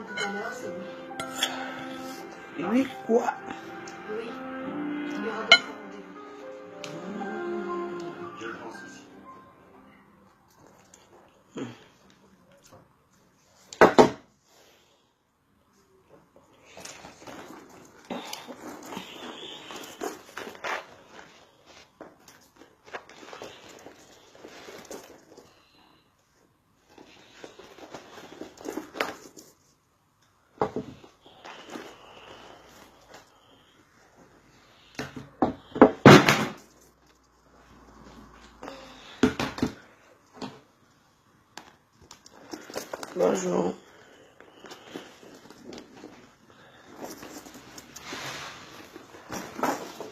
attendre tout à l'heure, c'est bon. Oui, quoi? Oui. Il y aura d'autres rendez-vous. Je le pense aussi. Bonjour.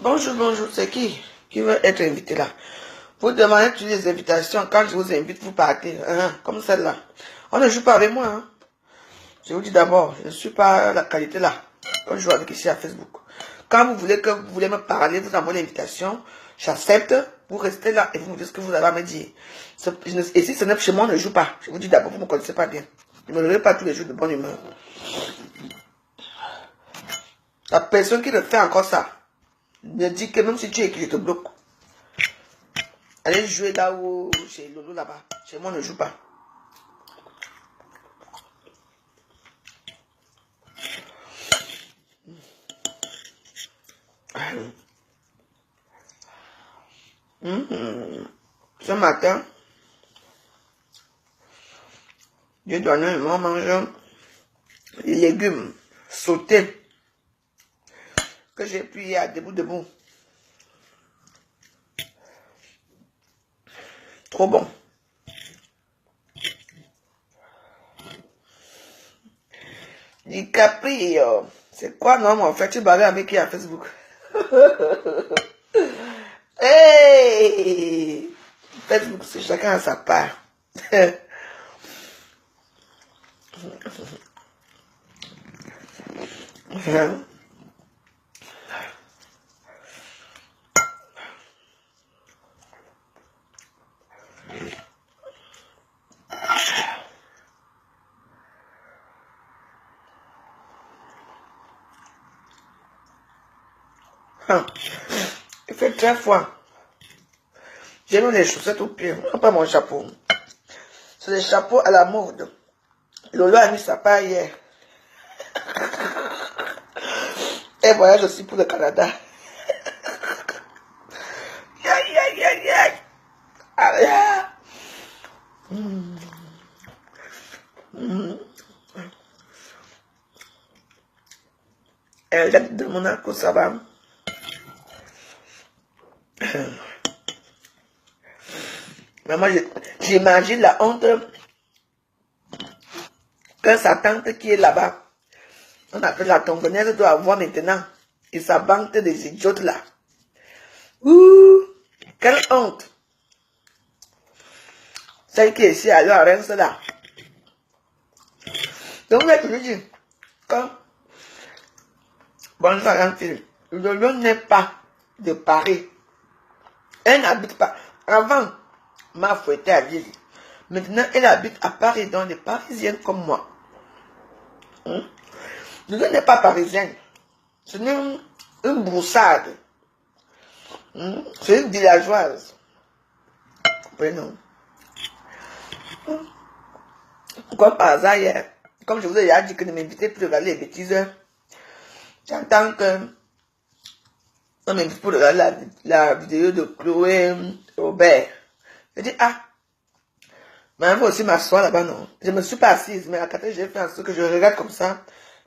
Bonjour, bonjour. C'est qui veut être invité là? Vous demandez toutes les invitations. Quand je vous invite, vous partez. Hein, comme celle-là. On ne joue pas avec moi. Hein. Je vous dis d'abord, je ne suis pas la qualité là. On joue avec ici à Facebook. Quand vous voulez me parler, vous envoyez l'invitation. J'accepte. Vous restez là et vous me dites ce que vous avez à me dire. Et si ce n'est chez moi, on ne joue pas. Je vous dis d'abord, vous ne me connaissez pas bien. Je ne me lève pas tous les jours de bonne humeur. La personne qui refait encore ça me dit que même si tu es écrit, je te bloque. Allez jouer là où chez Lolo là-bas. Chez moi, on ne joue pas. Ce matin, j'ai donné à manger les légumes sautés que j'ai pliés à debout. Trop bon. DiCaprio, c'est quoi non en fait tu bagarres avec qui à Facebook? Hey! Facebook, c'est chacun à sa part. Il fait très froid. J'ai mis les chaussettes au pied, pas mon chapeau. C'est des chapeaux à la mode. Lolo a mis sa part hier. Elle voyage aussi pour le Canada. Elle date de Monaco, ça va. Mais moi, j'imagine la honte que sa tante qui est là-bas, on appelle la tongonnaise, doit avoir maintenant. Et sa bande des idiotes là. Ouh, quelle honte. Celle qui est ici à la Reims là. Donc là, je lui dis, quand, bonne Valentine, le lieu n'est pas de Paris. Elle n'habite pas. Avant, ma fouetté à Lille. Maintenant, elle habite à Paris, donc elle est parisienne comme moi. Le lieu n'est pas parisienne. C'est une broussade. C'est une villageoise. Comprenez? Comme par hasard hier, comme je vous ai déjà dit que ne m'invitez plus à regarder les bêtises, j'entends que on m'invite pour regarder la vidéo de Chloé Robert. Je dis, ah, mais elle va aussi m'asseoir là-bas, non. Je me suis pas assise, mais à côté, j'ai fait un truc que je regarde comme ça,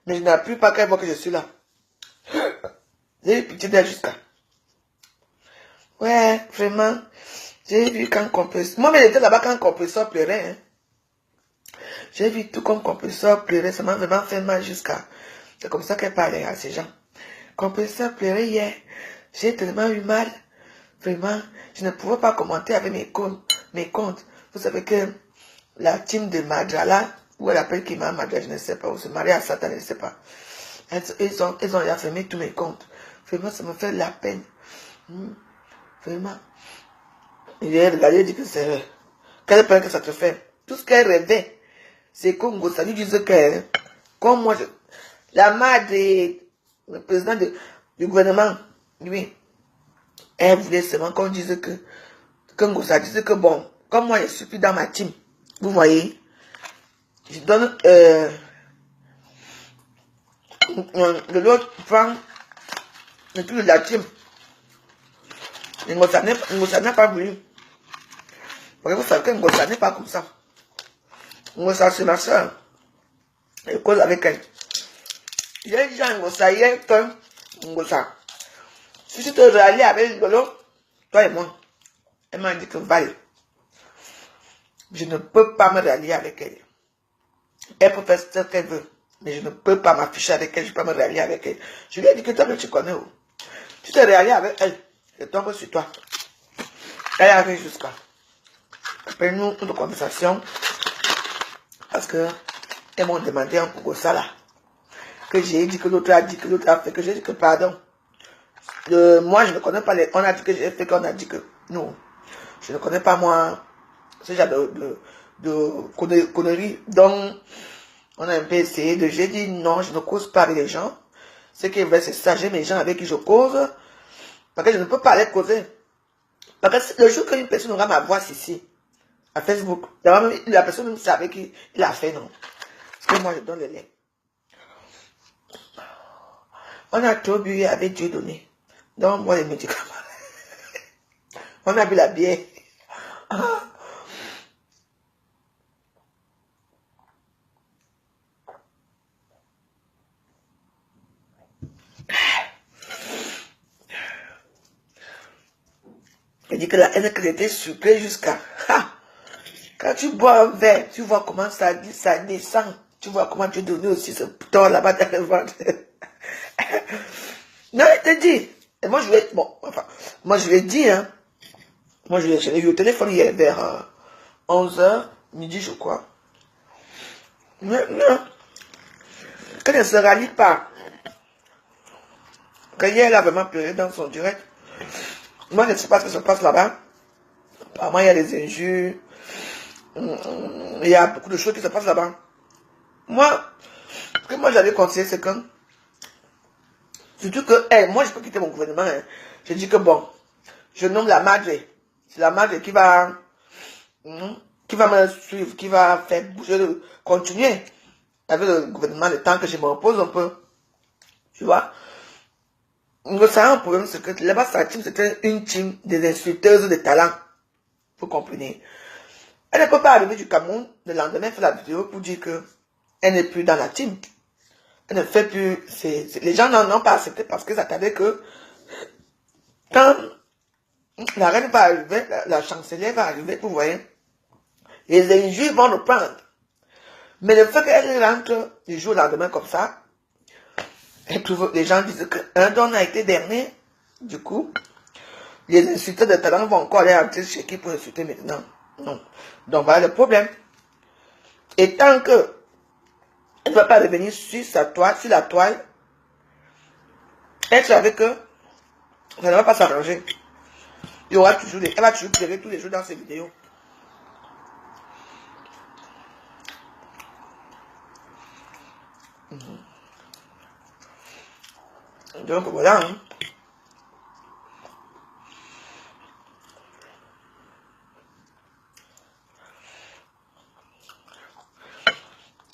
mais je n'appuie pas qu'elle voit que je suis là. J'ai eu pitié d'elle jusqu'à. Ouais, vraiment, j'ai vu quand compresseur. Moi, mais elle était là-bas quand compresseur pleurait. Hein. J'ai vu tout comme compresseur pleurait, ça m'a vraiment fait mal jusqu'à. C'est comme ça qu'elle parlait à ces gens. Compresseur pleurait hier. J'ai tellement eu mal. Vraiment, je ne pouvais pas commenter avec mes comptes. Vous savez que la team de Madrala, ou elle appelle Kima Madra, je ne sais pas, ou se marie à Satan, je ne sais pas. Ils ont déjà fermé tous mes comptes. Vraiment, ça me fait la peine. Vraiment. J'ai regardé et dit que c'est... Quelle peine que ça te fait. Tout ce qu'elle rêvait, c'est Congo, ça lui disait que Comme moi, la mère le président du gouvernement, lui, elle voulait seulement qu'on dise que Ngossa dise que bon, comme moi je suis plus dans ma team, vous voyez, je donne de l'autre prend le truc de la team. Ngossa n'a pas voulu. Parce que vous savez que Ngossa n'est pas comme ça. Ngossa, c'est ma soeur. Je cause avec elle. J'ai dit à Ngossa hier que Ngossa, si tu te rallies avec Lolo, toi et moi, elle m'a dit que Val, je ne peux pas me rallier avec elle. Elle peut faire ce qu'elle veut, mais je ne peux pas m'afficher avec elle, je ne peux pas me rallier avec elle. Je lui ai dit que toi, tu connais où. Tu te rallies avec elle, je tombe sur toi. Elle arrive jusqu'à. Après nous, une conversation, parce que elles m'ont demandé un coup ça là. Que j'ai dit que l'autre a dit, que l'autre a fait, que j'ai dit que pardon. Moi, je ne connais pas les... On a dit que j'ai fait, qu'on a dit que... Non. Je ne connais pas, moi, ce genre de conneries. Donc, on a un peu essayé de... J'ai dit non, je ne cause pas avec les gens. Ce qui est vrai, c'est ça. J'aime les gens avec qui je cause. Parce que je ne peux pas les causer. Parce que le jour qu'une personne aura ma voix ici, à Facebook, la personne même savait qu'il a fait, non. Parce que moi, je donne le lien. On a trop bu avec Dieu donné. Donc, moi, les médicaments. On a bu la bière. Il dit que la haine que j'étais sucrée jusqu'à... Quand tu bois un verre, tu vois comment ça descend. Tu vois comment tu donnes aussi ce bouton là-bas dans le ventre. Non, il te dit. Et moi, je lui ai... Bon, enfin, moi, je lui ai dit, hein. Moi, je l'ai eu au téléphone hier vers 11h, midi, je crois. Mais non. Quand elle ne se rallie pas, quand hier, elle a vraiment pleuré dans son direct, moi, je ne sais pas ce qui se passe là-bas. Apparemment, il y a des injures. Il y a beaucoup de choses qui se passent là-bas. Moi, ce que moi, j'avais conseillé, c'est que, surtout que, moi, je peux quitter mon gouvernement. Hein. Je dis que bon, je nomme la madre. C'est la madre qui va me suivre, qui va faire bouger, continuer avec le gouvernement le temps que je me repose un peu. Tu vois? Ça a un problème, c'est que là-bas, sa team, c'était une team des insulteuses de talent. Vous comprenez? Elle ne peut pas arriver du Cameroun, le lendemain, faire la vidéo pour dire que elle n'est plus dans la team. Elle ne fait plus... Les gens n'en ont pas accepté parce qu'ils attendaient que quand la reine va arriver, la chancelière va arriver, vous voyez, les injures vont nous prendre. Mais le fait qu'elle rentre du jour au lendemain comme ça, les gens disent qu'un don a été dernier. Du coup, les insulteurs de talent vont encore aller entrer chez qui pour insulter maintenant. Non. Donc voilà le problème. Et tant que elle ne va pas revenir sur sa toile, sur la toile, elle savait que ça ne va pas s'arranger. Il y aura toujours elle va toujours pleurer tous les jours dans ses vidéos. Donc voilà. Hein.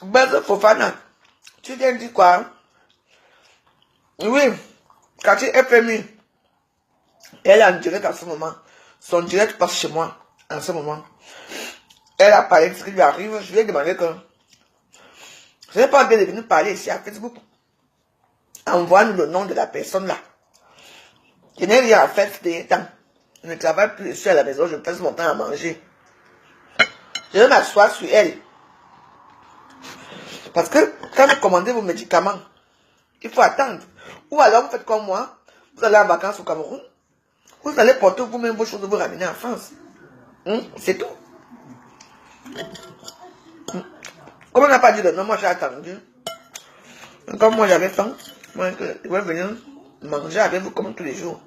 Baz Fofana, tu viens de dire quoi? Oui, quand tu es FMI, elle est en direct en ce moment. Son direct passe chez moi en ce moment. Elle a parlé de ce qui lui arrive. Je lui ai demandé que je n'ai pas bien de venir parler ici à Facebook. Envoie-nous le nom de la personne là. Je n'ai rien à faire ces temps. Je ne travaille plus ici à la maison, je passe mon temps à manger. Je vais m'asseoir sur elle. Parce que quand vous commandez vos médicaments, il faut attendre. Ou alors vous faites comme moi, vous allez en vacances au Cameroun, vous allez porter vous-même vos choses et vous ramener en France. C'est tout. Comme on n'a pas dit de non, moi j'ai attendu. Comme moi j'avais faim, moi je vais venir manger avec vous comme tous les jours.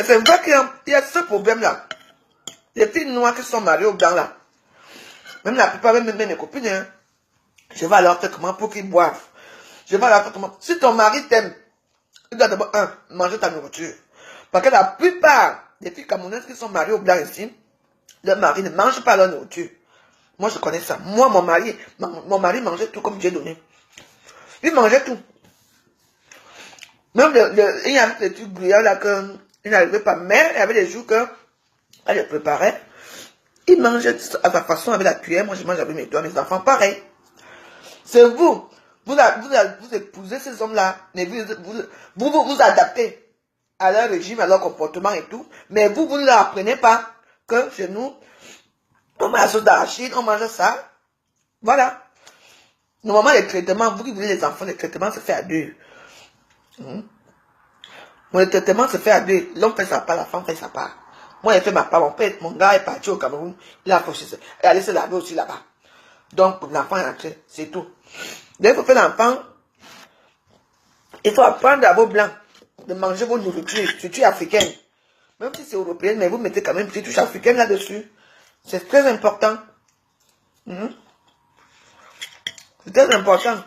Mais c'est vrai qu'il y a ce problème-là. Les filles noires qui sont mariées aux blancs là. Même la plupart, même mes copines, hein, je vais leur faire comment pour qu'ils boivent. Je vais leur faire comment. Si ton mari t'aime, il doit d'abord, manger ta nourriture. Parce que la plupart des filles camerounaises qui sont mariées aux blancs ici, leur mari ne mange pas leur nourriture. Moi, je connais ça. Moi, mon mari mangeait tout comme Dieu donné. Il mangeait tout. Même il y avait des trucs grillés là qu'il n'arrivait pas. Mais il y avait des jours que elle les préparait. Il mangeait à sa façon avec la cuillère. Moi, je mange avec mes doigts, mes enfants, pareil. C'est vous. Vous épousez ces hommes-là. Mais vous adaptez à leur régime, à leur comportement et tout. Mais vous ne leur apprenez pas que chez nous, on mange la sauce d'arachide, on mange ça. Voilà. Normalement, les traitements, vous qui voulez les enfants, les traitements se fait à deux. Le traitement se fait à deux. L'homme fait sa part, la femme fait sa part. Moi, j'ai fait ma part. Mon gars est parti au Cameroun. Il a fauché. Il allait se laver aussi là-bas. Donc, l'enfant est entré. C'est tout. Donc, il faut faire l'enfant. Il faut apprendre à vos blancs de manger vos nourritures, surtout africaines. Même si c'est européenne, mais vous mettez quand même une petite touche africaine là-dessus. C'est très important. C'est très important.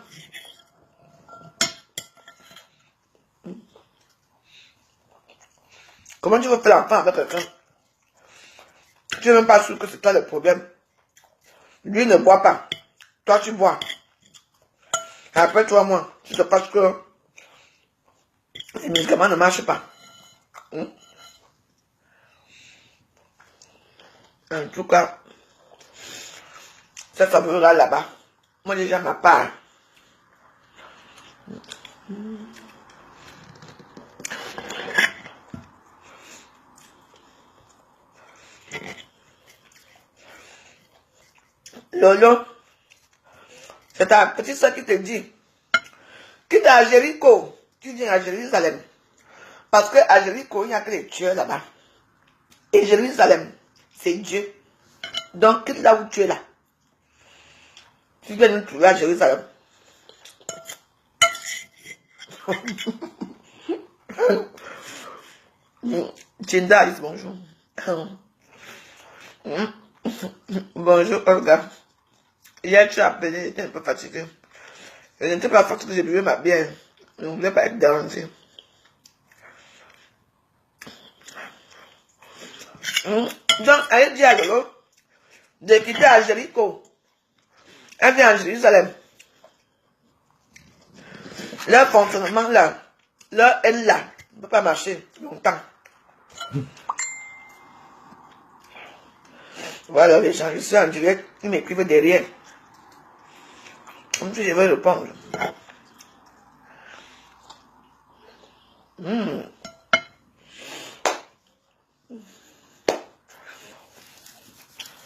Comment tu veux faire l'enfant avec quelqu'un? Tu n'es même pas sûr que c'est toi le problème. Lui ne boit pas. Toi, tu bois. Et après, toi, moi, c'est parce que les médicaments ne marchent pas. En tout cas, ça savourera là-bas. Moi, déjà, ma part. Lolo, c'est ta petite soeur qui te dit, quitte à Jéricho, tu viens à Jérusalem. Parce que à Jéricho, il n'y a que les tueurs là-bas. Et Jérusalem, c'est Dieu. Donc, quitte là où tu es là. Tu viens nous trouver à Jérusalem. Tinda dit bonjour. Bonjour Olga. Hier tu as appelé, j'étais un peu fatigué. Je n'étais pas fatigué, j'ai bu ma bière. Je ne voulais pas être dérangé. Donc, elle dit à Lolo de quitter à Jéricho. Elle vient à Jérusalem. Leur fonctionnement là, leur elle là, ne peut pas marcher longtemps. Voilà les gens, je suis en direct, ils m'écrivent derrière. Comme si je vais répondre.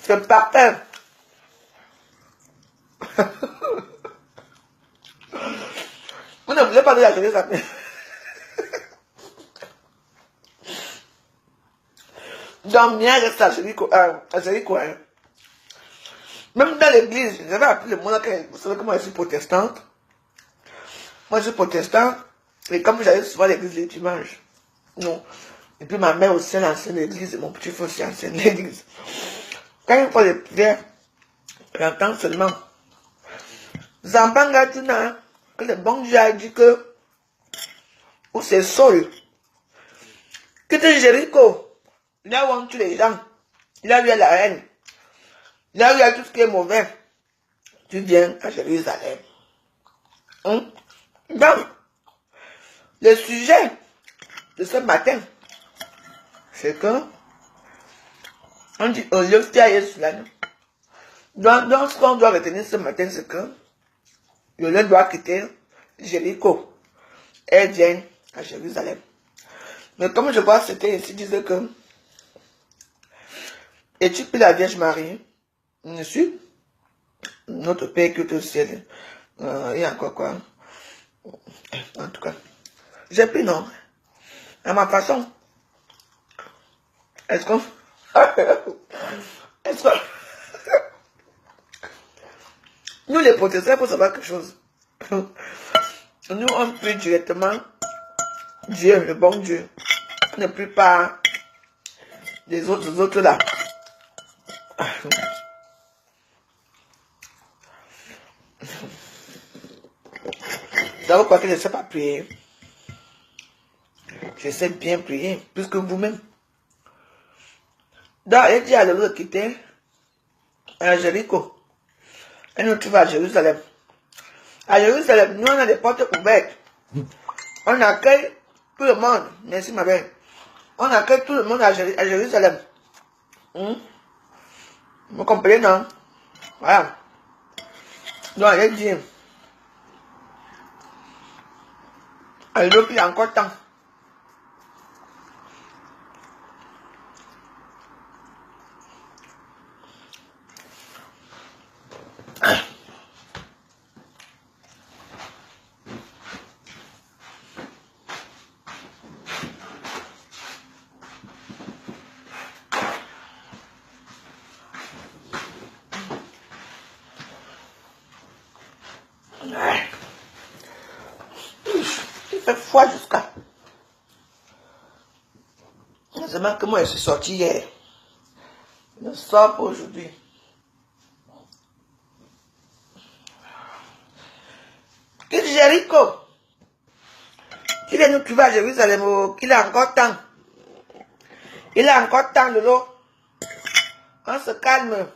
C'est parfait. Vous ne voulez pas de la télé, ça fait. Donc, bien reste à Jéricho, hein. Même dans l'église, j'avais appris le monde, vous savez comment je suis protestante. Moi, je suis protestante, et comme j'allais souvent à l'église les dimanches. Non. Et puis ma mère aussi, elle enseigne l'église, et mon petit frère aussi enseigne l'église. Quand il faut les prières, j'entends seulement. Zambanga Tuna, que le bon Dieu a dit que, où c'est Saul, quitte Jéricho, là où on tue les gens, là où il y a la haine, là où il y a tout ce qui est mauvais, tu viens à Jérusalem. Donc, le sujet de ce matin, c'est que, on dit, on le fait à Jésus. Donc, ce qu'on doit retenir ce matin, c'est que, le doit quitter Jéricho. Elle vient à Jérusalem. Mais comme je vois, c'était ici, disait que, et tu pries la Vierge Marie, dessus, notre Père qui est au ciel, et encore quoi. En tout cas, j'ai pris non, à ma façon. Est-ce qu'on... Est-ce que... Nous les protestants, il faut savoir quelque chose. Nous, on prie directement Dieu, le bon Dieu. On ne prie pas les autres là. D'abord, quoi que je ne sais pas prier. Je sais bien prier, plus que vous-même. Donc, elle dit à l'autre qui était à Jéricho. Elle nous trouve à Jérusalem. À Jérusalem, nous on a des portes ouvertes. On accueille tout le monde. Merci ma belle. On accueille tout le monde à Jérusalem. Vous comprenez, non? Voilà. Donc, elle dit à l'autre qu'il y a encore temps. Il fait froid jusqu'à. Seulement que moi je suis sorti hier. Je ne sors pas aujourd'hui. Quitte Jéricho. Il est nous trouver à Jérusalem. Il a encore temps. Il a encore temps, Lolo. On se calme.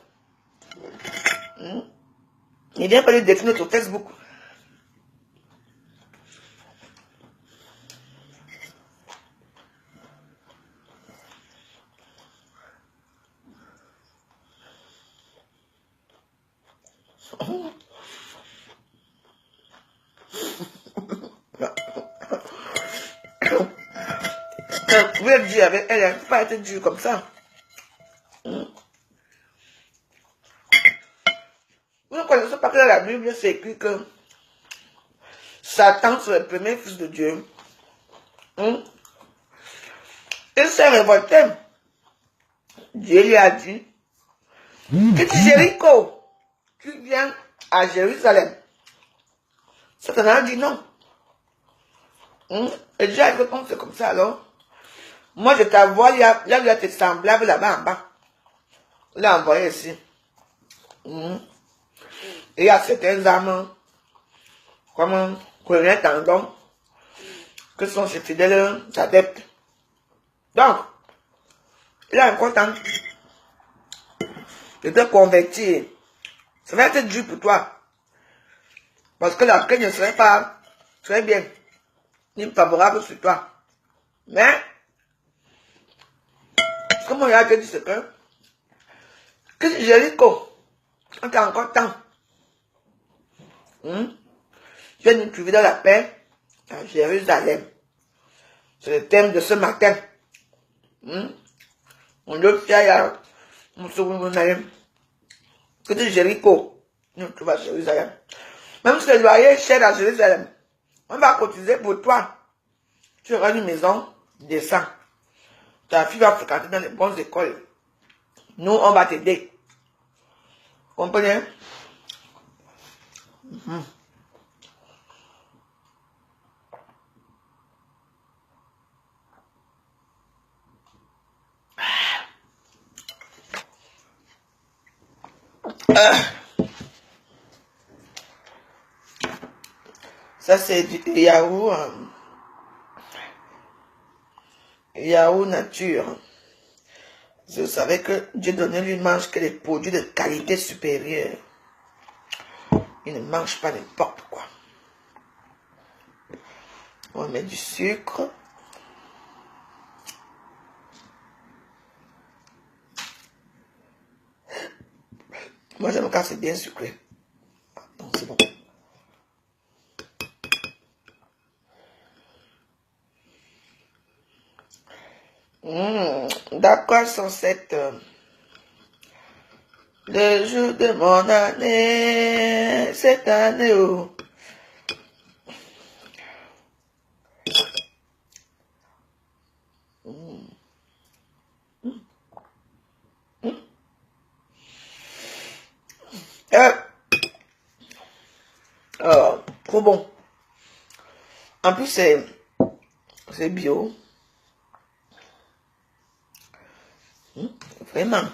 Il vient pas lui définir sur Facebook. Vous pouvez dire avec elle, elle ne peut pas être dure comme ça. Vous ne connaissez pas que dans la Bible, c'est écrit que Satan, c'est le premier fils de Dieu. Il s'est révolté. Dieu lui a dit, quitte Jéricho, tu viens à Jérusalem. Satan a dit non. Et Dieu a dit, comme c'est comme ça alors. Moi, je t'envoie, il y a tes semblables là-bas en bas. Il l'a envoyé ici. Et il y a certains âmes, comme Colonel Tandon, que sont ses fidèles adeptes. Donc, il a encore temps de te convertir. Ça va être dur pour toi. Parce que la paix ne serait pas très bien, ni favorable sur toi. Mais, comme on a dit, c'est que Jéricho, on a encore temps. Tu viens nous trouver dans la paix à Jérusalem. C'est le thème de ce matin. On doit faire que Jéricho, nous trouvons à Jérusalem. Même si le loyer est cher à Jérusalem, on va cotiser pour toi. Tu auras une maison décente. Ta fille va fréquenter dans les bonnes écoles. Nous, on va t'aider. Comprenez? Ça, c'est du Yahoo. Yahoo nature. Vous savez que Dieu ne lui mange que des produits de qualité supérieure. Il ne mange pas n'importe quoi. On met du sucre. Moi, j'aime quand c'est bien sucré. Donc, c'est bon. D'accord, 107. Le jour de mon année, cette année, oh. Trop bon. En plus, c'est bio. Vraiment.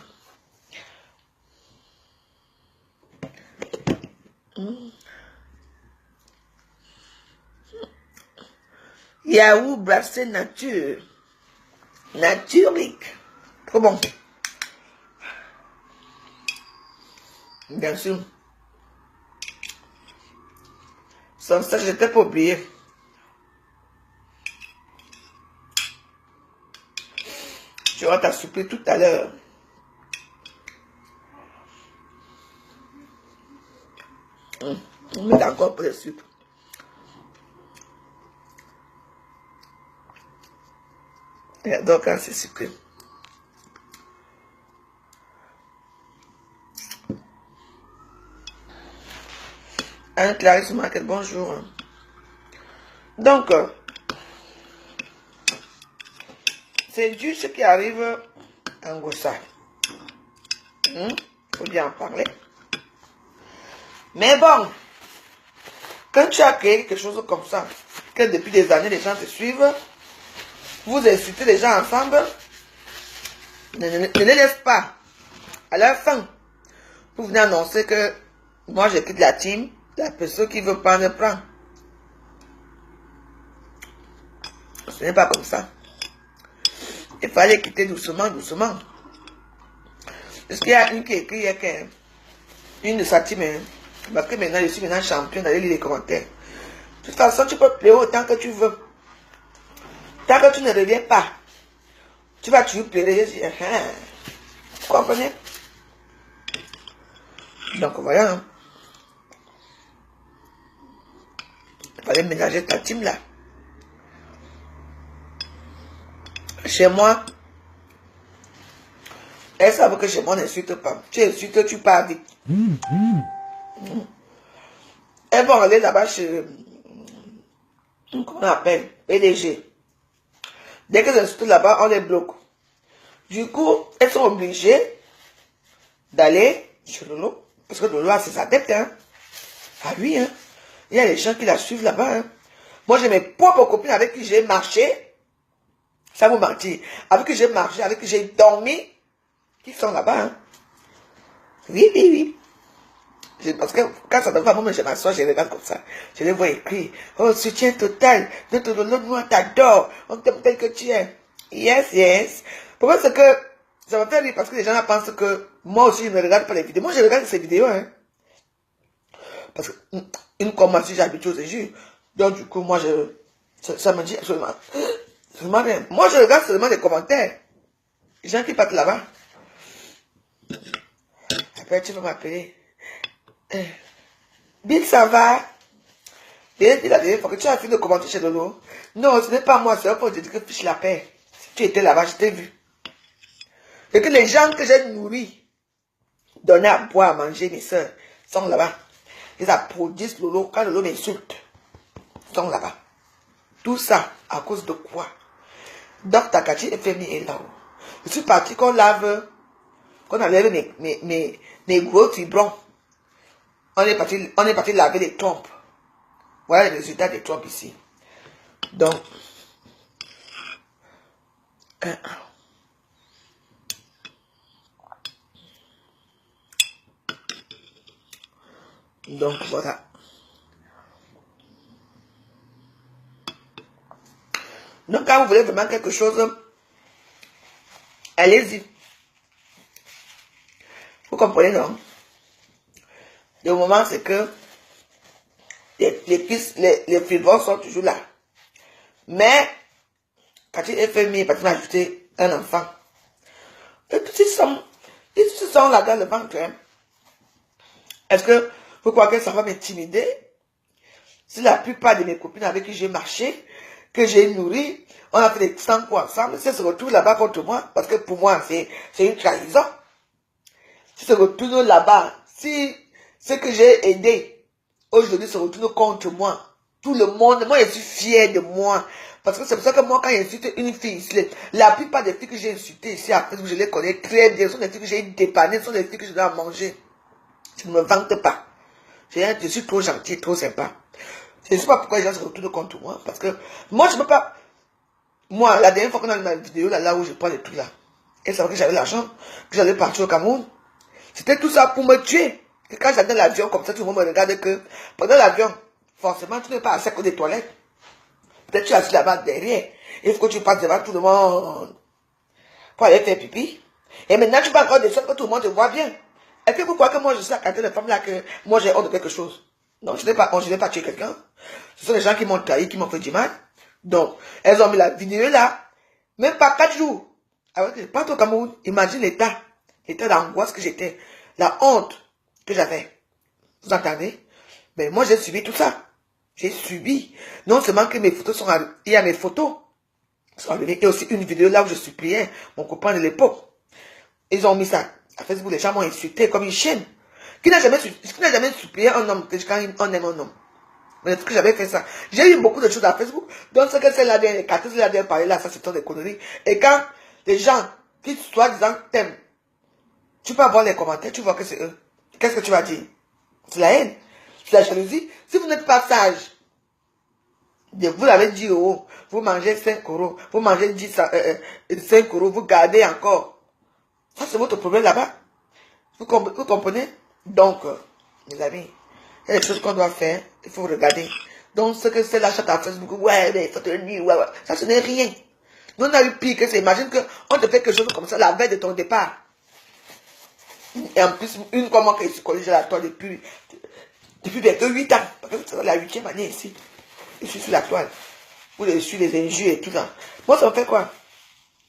Yaourt brassé nature. Naturique. Trop bon. Bien sûr. Sans ça, je n'étais pas oublié. Tu vas t'assouper tout à l'heure. On met encore pour le sucre. J'adore quand c'est sucré. Anne Clarisse Market, bonjour. Donc, c'est dû ce qui arrive en Gossa. Faut bien en parler. Mais bon, quand tu as créé quelque chose comme ça, que depuis des années les gens te suivent, vous insultez les gens ensemble, ne les laisse pas. À la fin, vous venez annoncer que moi je quitte la team, la personne qui veut prendre, prend. Ce n'est pas comme ça. Il fallait quitter doucement, doucement. Parce qu'il y a une qui écrit, une de sa team, parce que maintenant je suis maintenant champion d'aller lire les commentaires. De toute façon, tu peux pleurer autant que tu veux. Tant que tu ne reviens pas, tu vas toujours pleurer. Vous comprenez? Donc voilà. Il fallait ménager ta team là. Chez moi, elles savent que chez moi, on n'insulte pas. Tu insultes, tu pars vite. Elles vont aller là-bas chez, comment on appelle, PDG. Dès qu'elles insultent là-bas, on les bloque. Du coup, elles sont obligées d'aller chez Lolo. Parce que Lolo a ses adeptes, hein. Ah oui, hein. Il y a des gens qui la suivent là-bas, hein. Moi, j'ai mes propres copines avec qui j'ai marché. Ça vous mentir. Avec qui j'ai marché, avec qui j'ai dormi. Qui sont là-bas, hein. Oui, oui, oui. Parce que quand ça me va, moi, je m'assois, je regarde comme ça. Je les vois écrire. Oh, soutien total. Notre Lolo, nous, on t'adore. On t'aime tel que tu es. Yes, yes. Pourquoi c'est que ça me fait rire parce que les gens pensent que moi aussi, je ne regarde pas les vidéos. Moi, je regarde ces vidéos, hein. Parce que, une commence, j'ai habitué aux jus. Donc, du coup, moi, ça me dit absolument rien. Moi, je regarde seulement les commentaires. Les gens qui partent là-bas. Après, tu vas m'appeler. Bill, ça va? Et la dernière fois que tu as fini de commenter chez Lolo. Non, ce n'est pas moi, c'est eux pour te dire que fiche la paix. Si tu étais là-bas, je t'ai vu. Et que les gens que j'ai nourris, donné à boire, à manger, mes soeurs, sont là-bas. Ils applaudissent Lolo quand Lolo m'insulte. Ils sont là-bas. Tout ça, à cause de quoi? Donc, Takati FMI est là-haut. Je suis parti qu'on lave, qu'on enlève mes gros fibrons. On est parti laver les trompes. Voilà les résultats des trompes ici. Donc, voilà. Donc, quand vous voulez vraiment quelque chose, allez-y. Vous comprenez, non? Le moment, c'est que les fibrons sont toujours là. Mais, quand il est fait, parce qu'il m'a ajouté un enfant. Et puis, ils sont là dans le ventre. Hein. Est-ce que vous croyez que ça va m'intimider? Si la plupart de mes copines avec qui j'ai marché, que j'ai nourri, on a fait des 100 coups ensemble, si elles se retrouvent là-bas contre moi, parce que pour moi, c'est une trahison. Si se retournent là-bas, si ce que j'ai aidé aujourd'hui se retourne contre moi, tout le monde, moi je suis fier de moi. Parce que c'est pour ça que moi, quand j'insulte une fille ici, la plupart des filles que j'ai insultées ici, après, je les connais très bien, ce sont des filles que j'ai dépannées, ce sont des filles que je dois manger. Je ne me vante pas. Je suis trop gentil, trop sympa. Je ne sais pas pourquoi les gens se retournent contre moi. Parce que moi, je ne peux pas. Moi, la dernière fois qu'on a eu ma vidéo, là où je prends les trucs là, Elle savait que j'avais l'argent, que j'allais partir au Cameroun. C'était tout ça pour me tuer. Et quand j'allais dans l'avion, comme ça, tout le monde me regarde que pendant l'avion, forcément, tu n'es pas assez que des toilettes. Peut-être que tu es assis là-bas derrière. Il faut que tu passes devant tout le monde pour aller faire pipi. Et maintenant, tu vas encore descendre que tout le monde te voit bien. Est-ce que vous croyez que moi, je suis la qualité de femme là, que moi, j'ai honte de quelque chose? Non, je n'ai pas honte, je n'ai pas tué quelqu'un. Ce sont les gens qui m'ont trahi, qui m'ont fait du mal. Donc, elles ont mis la vidéo là, même pas 4 jours. Alors que je parte au Cameroun, imagine l'état d'angoisse que j'étais, la honte que j'avais. Vous entendez? Mais moi, j'ai subi tout ça. J'ai subi. Non seulement que mes photos sont arrivées, il y a mes photos qui sont arrivées. Et aussi une vidéo là où je suppliais mon copain de l'époque. Ils ont mis ça à Facebook, les gens m'ont insulté comme une chienne. Qui n'a jamais supplié un homme quand on aime un homme? Mais est-ce que j'avais fait ça? J'ai eu beaucoup de choses à Facebook. Donc, ce que c'est la dernière, quand c'est la dernière parler là, ça c'est des conneries. Et quand les gens qui soi-disant t'aiment, tu peux avoir les commentaires, tu vois que c'est eux. Qu'est-ce que tu vas dire? C'est la haine, c'est la jalousie. Si vous n'êtes pas sage, vous l'avez dit, oh, vous mangez 5 euros, vous mangez 5 euros, vous gardez encore. Ça, c'est votre problème là-bas. Vous comprenez? Donc, mes amis, il y a des choses qu'on doit faire, il faut regarder. Donc, ce que c'est l'achat à Facebook, ouais, mais il faut te le dire, ouais, ouais. Ça, ce n'est rien. Nous, on a eu pire que ça. Imagine qu'on te fait quelque chose comme ça la veille de ton départ. Et en plus, une comment que je suis collégée à la toile depuis bientôt 8 ans. Parce que c'est la 8e année ici. Je suis sur la toile. Où je suis les injures et tout ça. Moi, ça me fait quoi?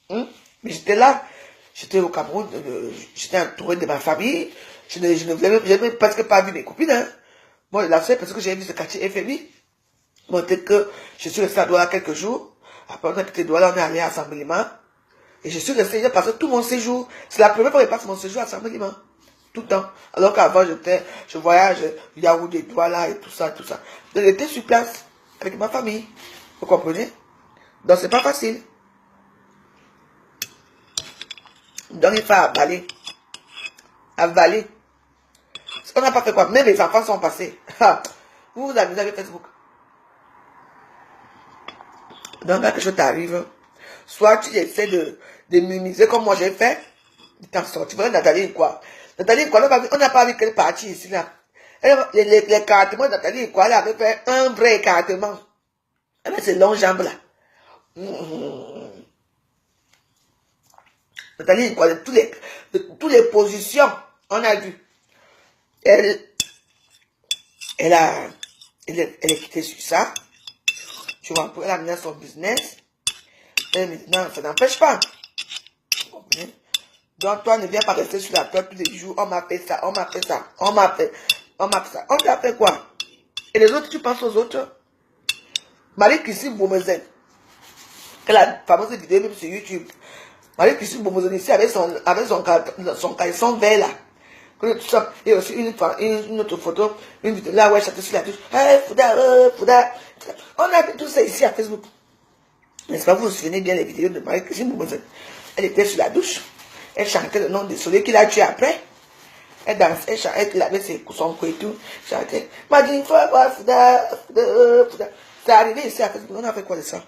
Mais j'étais là. J'étais au Cameroun. J'étais entouré de ma famille. Je n'ai même presque pas vu mes copines. Hein. Moi, la seule parce que j'ai vu ce quartier FMI. Bon, peut-être que je suis resté à Douala quelques jours. Après, on a quitté Douala, on est allé à Assemblement. Et je suis resté, j'ai passé tout mon séjour. C'est la première fois que je passe mon séjour à Assemblement. Tout le temps. Alors qu'avant, je voyage, Yaoundé, Douala et tout ça, tout ça. Donc, j'étais sur place avec ma famille. Vous comprenez? Donc, c'est pas facile. Donc, il faut avaler. Avaler. On n'a pas fait quoi? Même les enfants sont passés. Vous vous amusez avec Facebook. Donc, là, quelque chose t'arrive. Soit tu essaies de minimiser comme moi j'ai fait. De t'en sortir. Voilà Nathalie quoi. Nathalie quoi, on n'a pas vu qu'elle est partie ici là. Les écartements de Nathalie quoi, elle avait fait un vrai écartement. Avec ses longues jambes là. Nathalie quoi, de toutes les positions, on a vu. Elle est quittée sur ça. Tu vois, pour elle amener son business. Et maintenant, ça n'empêche pas. Donc, toi, ne viens pas rester sur la table tous les jours. On m'a fait ça, on m'a fait ça, on m'a fait ça. On t'a fait quoi? Et les autres, tu penses aux autres? Marie-Christine Bomezen, que la fameuse vidéo même sur YouTube. Marie-Christine Bomezen ici avec son caleçon vert là. Tout ça. Et aussi une autre photo, une vidéo là où elle chantait sur la touche. Hey, Fouda, Fouda. On a fait tout ça ici à Facebook. N'est-ce pas, vous vous souvenez bien les vidéos de Marie-Christine Bomezen? Elle était sur la douche. Elle chantait le nom de Soleil qu'il a tué après. Elle dansait, elle chantait, elle avait son cou et tout. Chantait. M'a dit, il faut avoir Fouda, Fouda, Fouda. C'est arrivé ici à Facebook. On a fait quoi de ça?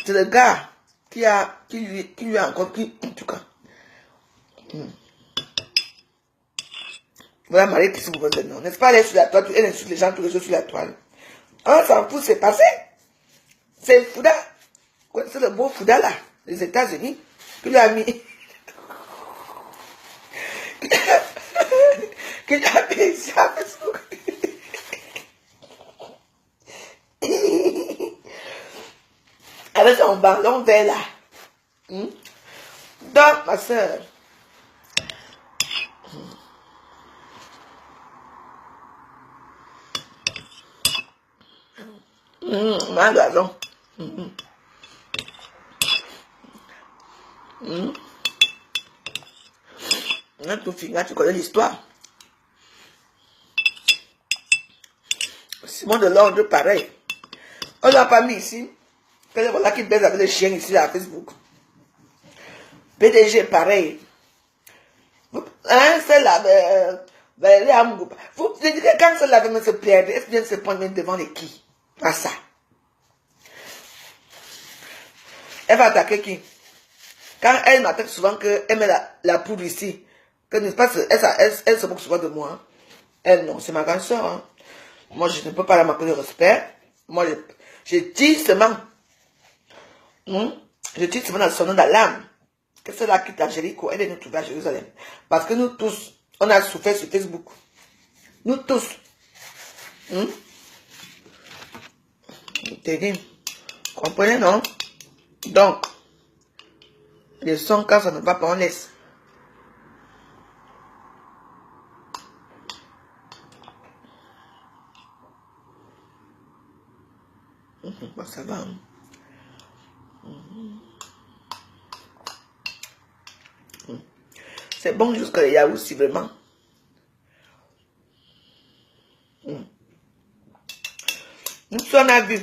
C'est le gars qui lui a encore pris, en tout cas. Voilà Marie-Christine Bomezen, non. N'est-ce pas, elle est sur la toile, elle insulte les gens tous les jours sur la toile. On s'en fout, c'est passé. C'est Fouda. C'est le beau Fouda là, les États-Unis, qui lui a mis. Qui lui a mis ici à Facebook. Avec son ballon vert là. Donc, ma soeur. Ma gazon. Tout fini, tu connais l'histoire. Simon de l'ordre, pareil. On l'a pas mis ici. Voilà qui baise avec les chiens ici à Facebook. PDG, pareil. Hein, c'est là, vous dites que quand celle-là vient se perdre, est-ce bien se prendre même devant les qui? Pas ça. Elle va attaquer qui? Quand elle m'attaque souvent qu'elle met la poudre ici, que n'est-ce pas, elle se moque souvent de moi. Elle, non, c'est ma grande soeur. Hein. Moi, je ne peux pas la manquer de respect. Moi, je dis seulement. Je dis seulement dans son nom d'Alam. Que cela quitte à Jéricho, elle est nous trouver à Jérusalem. Parce que nous tous, on a souffert sur Facebook. Nous tous. Je te dis. Comprenez, non? Donc, le son, quand ça ne va pas, on laisse. Bon, ça va. Hein? C'est bon jusqu'à les yaourts, si vraiment. Nous sommes on a vu.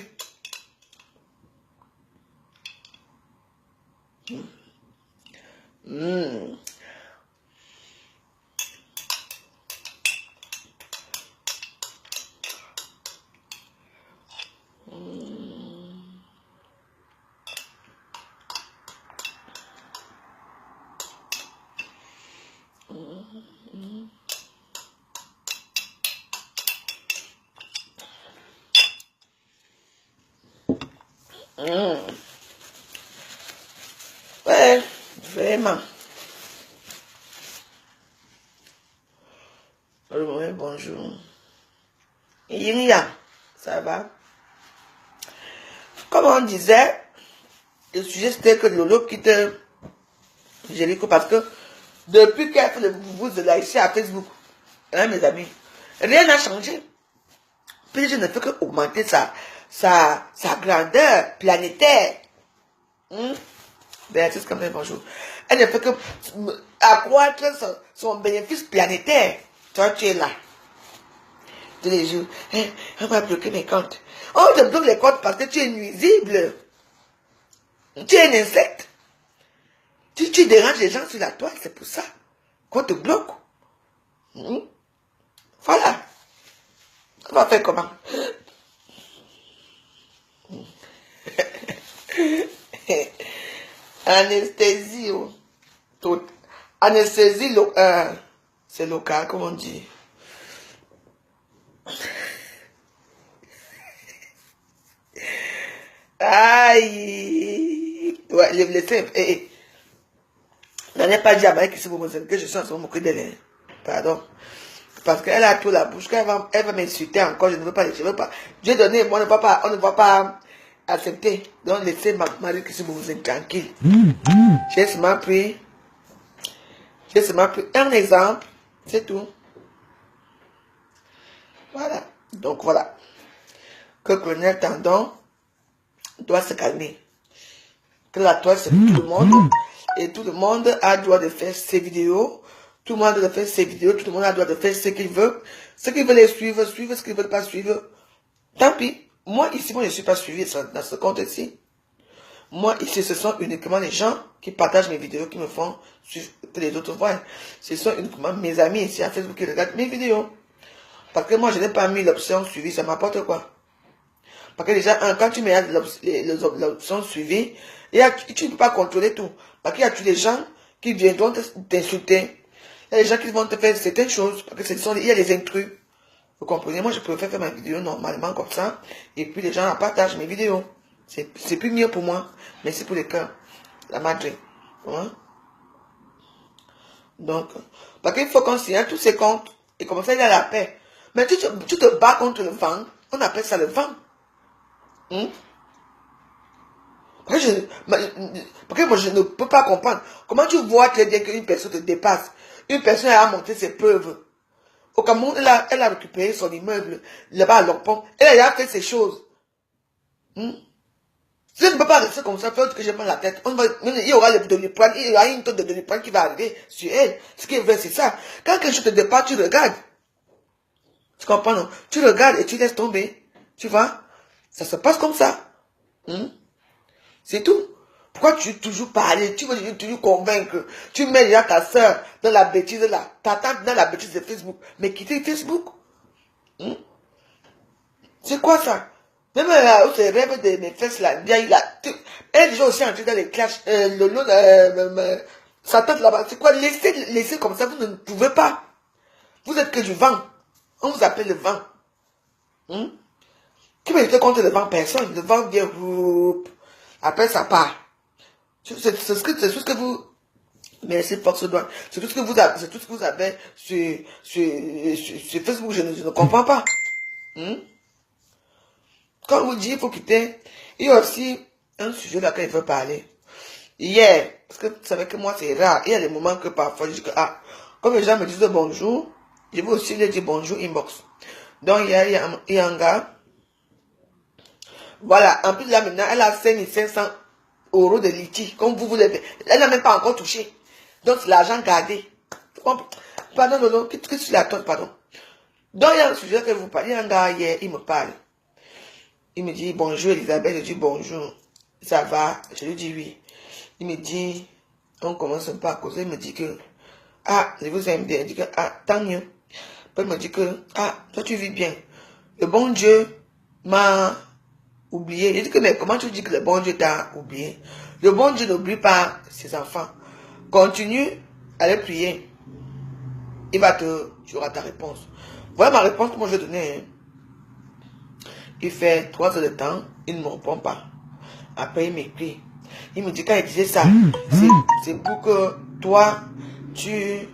Ouais, vraiment. Oui, bonjour. Yinga, ça va? Comme on disait, le sujet c'était que Lolo quitte Jéricho parce que depuis qu'elle fait le boubou de là ici à Facebook, hein, mes amis, rien n'a changé. Puis je ne fais qu'augmenter sa grandeur planétaire. Béatrice, quand même, bonjour. Elle ne fait que accroître son bénéfice planétaire. Toi, tu es là. Tous les jours. Hein, on va bloquer mes comptes. On te bloque les comptes parce que tu es nuisible. Tu es un insecte. Tu déranges les gens sur la toile, c'est pour ça qu'on te bloque. Voilà. On va faire comment? Anesthésie. Anesthésie, c'est local, comme on dit. Aïe. Ouais, je vais laisser. N'en ai pas dit à Maï qui se me que je suis en train de moquer d'elle. Pardon. Parce qu'elle a tout la bouche. Quand elle va m'insulter encore, je ne veux pas. Je veux pas. Dieu donné, moi, on ne va pas accepter. Donc, laissez ma mari qui se me tranquille. J'ai seulement pris un exemple. C'est tout. Voilà. Donc, voilà. Que le colonel Tendon doit se calmer. Que la toile, c'est pour tout le monde. Et tout le monde a le droit de faire ses vidéos. Tout le monde a le droit de faire ses vidéos. Tout le monde a le droit de faire ce qu'il veut. Ceux qui veulent les suivre, ce qu'ils ne veulent pas suivre. Tant pis. Moi, ici, je ne suis pas suivi dans ce compte-ci. Moi, ici, ce sont uniquement les gens qui partagent mes vidéos, qui me font suivre que les autres voient. Ce sont uniquement mes amis ici à Facebook qui regardent mes vidéos. Parce que moi, je n'ai pas mis l'option suivi, ça m'apporte quoi? Parce que déjà, quand tu mets l'option suivi, tu ne peux pas contrôler tout. Parce qu'il y a tous les gens qui viendront t'insulter. Il y a des gens qui vont te faire certaines choses. Parce que il y a des intrus. Vous comprenez? Moi, je préfère faire ma vidéo normalement comme ça. Et puis les gens la partagent mes vidéos. C'est plus mieux pour moi. Merci pour les cœurs. La madre. Hein? Donc, parce qu'il faut qu'on signe tous ces comptes. Et comme ça, il y a la paix. Mais tu te bats contre le vent. On appelle ça le vent. Parce que moi, je ne peux pas comprendre. Comment tu vois très bien qu'une personne te dépasse? Une personne a montré ses preuves. Au Cameroun, elle a récupéré son immeuble là-bas à Longpont. Elle a fait ses choses. Je ne peux pas rester comme ça, faire que j'ai mal la tête. Il y aura le Doliprane, il y aura une tonne de Doliprane qui va arriver sur elle. Ce qui est vrai, c'est ça. Quand quelque chose te dépasse, tu regardes. Tu comprends, non? Tu regardes et tu laisses tomber. Tu vois? Ça se passe comme ça. C'est tout. Pourquoi tu veux toujours parler? Tu veux toujours convaincre. Tu mets déjà ta soeur dans la bêtise là. Ta tante dans la bêtise de Facebook. Mais quitter Facebook. C'est quoi ça? Même où c'est rêve de mes fesses là, bien, elle est déjà aussi entrée dans les clashs, sa tante là-bas, c'est quoi, laissez comme ça, vous ne pouvez pas. Vous êtes que du vent. On vous appelle le vent. Qui peut lutter contre le vent? Personne. Le vent vient, après ça part. C'est ce que vous... Merci Fox Douane. C'est tout ce que vous avez, c'est tout ce que vous avez sur Facebook, je ne comprends pas. Quand on vous dit il faut quitter, il y a aussi un sujet là qu'il veut parler. Hier, parce que vous savez que moi c'est rare, il y a des moments que parfois je dis que, comme les gens me disent bonjour, je vais aussi leur dire bonjour inbox. Donc hier, il y a un gars, voilà, en plus là maintenant, elle a 5500 € de litige, comme vous voulez. Elle n'a même pas encore touché. Donc c'est l'argent gardé. Pardon, non, qu'est-ce que tu l'attends, pardon. Donc il y a un sujet que vous parlez, il y a un gars hier, il me parle. Il me dit bonjour Elisabeth, je dis bonjour, ça va, je lui dis oui. Il me dit, on commence un peu à causer, il me dit que, je vous aime bien, il dit que, tant mieux. Puis il me dit que, toi tu vis bien. Le bon Dieu m'a oublié. Je dis que, mais comment tu dis que le bon Dieu t'a oublié? Le bon Dieu n'oublie pas ses enfants. Continue à les prier. Tu auras ta réponse. Voilà ma réponse que moi je donnais. Il fait 3 heures de temps, il ne me répond pas. Après, il m'écrit. Il me dit, quand il disait ça, c'est pour que toi, tu